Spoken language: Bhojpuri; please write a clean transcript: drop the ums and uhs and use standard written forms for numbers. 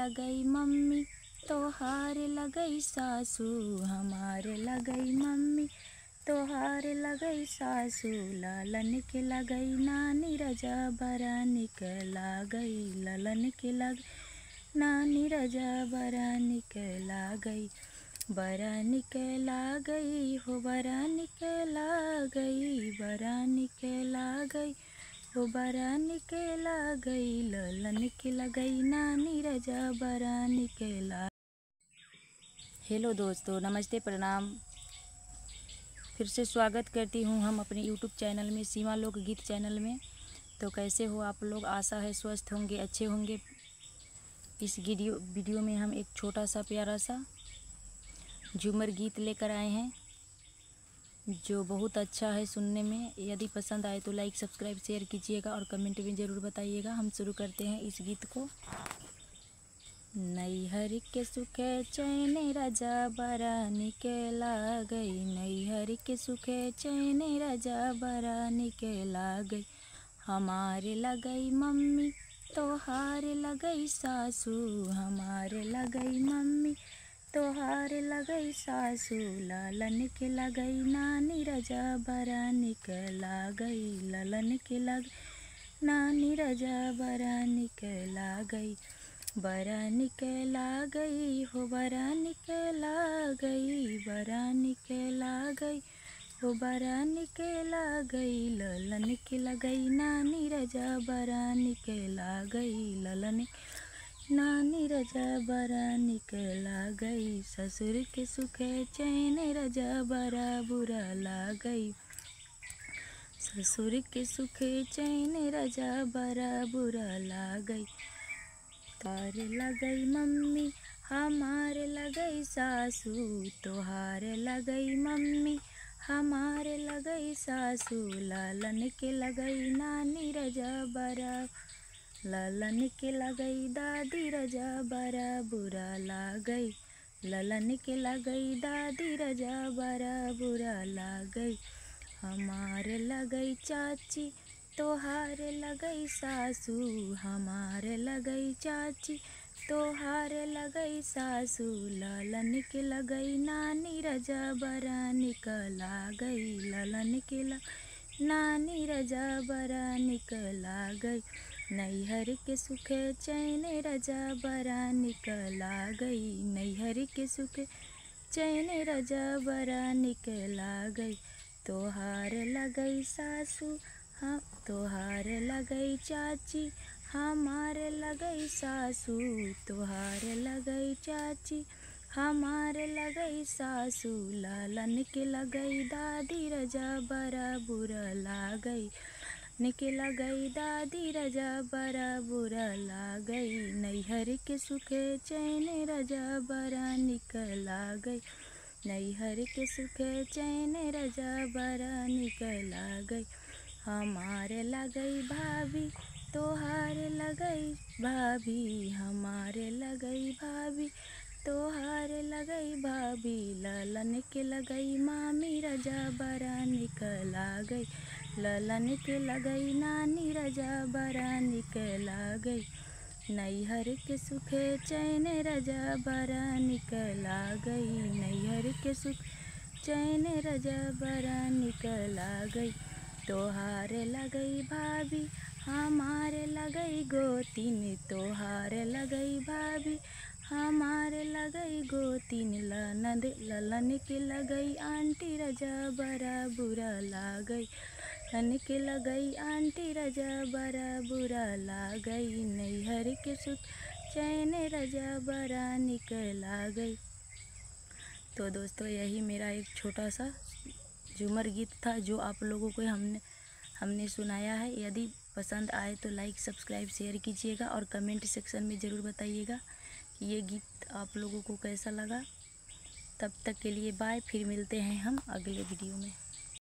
लगई मम्मी तोहार लगई सासू, हमारे लगई मम्मी तोहार लगई सासू। लालन के लगई नानी रजा बरा निक लागई, लालन के लग नानी रजा बरा निक लागई। बरा निक लागई हो बरा निक लागई, बरा निक लागई हो बरा निक लागई। लालन के लगई नानी रजा बरा निक लागई। हेलो दोस्तों, नमस्ते, प्रणाम। फिर से स्वागत करती हूँ हम अपने YouTube चैनल में, सीमा लोकगीत चैनल में। तो कैसे हो आप लोग? आशा है स्वस्थ होंगे, अच्छे होंगे। इस वीडियो में हम एक छोटा सा प्यारा सा झूमर गीत लेकर आए हैं जो बहुत अच्छा है सुनने में। यदि पसंद आए तो लाइक, सब्सक्राइब, शेयर कीजिएगा और कमेंट में ज़रूर बताइएगा। हम शुरू करते हैं इस गीत को। नैहर के सुखे चैन राजा बरा निक लागई, नैहर के सुखे चैन राजा बरा निक लागई। हमारे लगई मम्मी तोहार लगई सासू, हमारे लगई मम्मी तोहार लगई सासू। लालन के लगई नानी रजा बरा निक लागई, लालन के लग नानी रजा बरा निक लागई। बरा निक लागई हो बरा निक लागई, बरा निक लागई हो बरा निक लागई। लालन के लगई नानी रजा बरा निक लागई, लालन नानी रजा बरा निक लागई। ससुर के सुखे चैन रजा बरा बुरा लागई, ससुर के सुखे चैन रजा बरा बुरा लागई। तोहार लगई मम्मी हमारे लगई सासू, तोहार लगई मम्मी हमारे लगई सासू। लालन के लगई नानी रजा बरा, लालन के लगई दादी रजा बरा बुरा लागई, लालन के लगई दादी रजा बरा बुरा लागई। हमारे लगई चाची तोहार लगई सासू, हमारे लगई चाची तोहार लगई सासू। लालन के लगई नानी रजा बरा निक लागई, लालन के लग नानी रजा बरा निक लागई। नैहर के सुखे चैन रजा बरा निक लागई, नैहर के सुखे चैन रजा बरा निक लागई। तोहार लगई सासू हाँ तोहार लगई चाची, हमारे लगई सासू, तोहार लगई चाची हमारे लगई सासू। लालन के लगई दादी रजा बरा बुरा लागई, लालन के लगई दादी रजा बरा बुरा लागई। नैहर के सुखे चैन रजा बरा निक लागई, नैहर के सुखे चैन रजा बरा निक लागई। हमारे लगई भाभी तोहार लगई भाभी, हमारे लगई भाभी तोहार लगई भाभी। लालन के लगई मामी रजा बरा निक लागई, लालन के लगई नानी रजा बरा निक लागई। नैहर के सुखे चैन रजा बरा निक लागई, नैहर के सुख चैन रजा बरा निक लागई। तोहार लगई भाभी हमारे लगई गोतिन, तोहार लगई भाभी हमारे लगई गोतिन। ननद लालन के लगई आंटी रजा बरा बुरा लागई, लालन के लगई आंटी रजा बरा बुरा लागई। नैहर के सुख चैन रजा बरा निक लागई। तो दोस्तों, यही मेरा एक छोटा सा झूमर गीत था जो आप लोगों को हमने सुनाया है। यदि पसंद आए तो लाइक, सब्सक्राइब, शेयर कीजिएगा और कमेंट सेक्शन में ज़रूर बताइएगा कि ये गीत आप लोगों को कैसा लगा। तब तक के लिए बाय। फिर मिलते हैं हम अगले वीडियो में।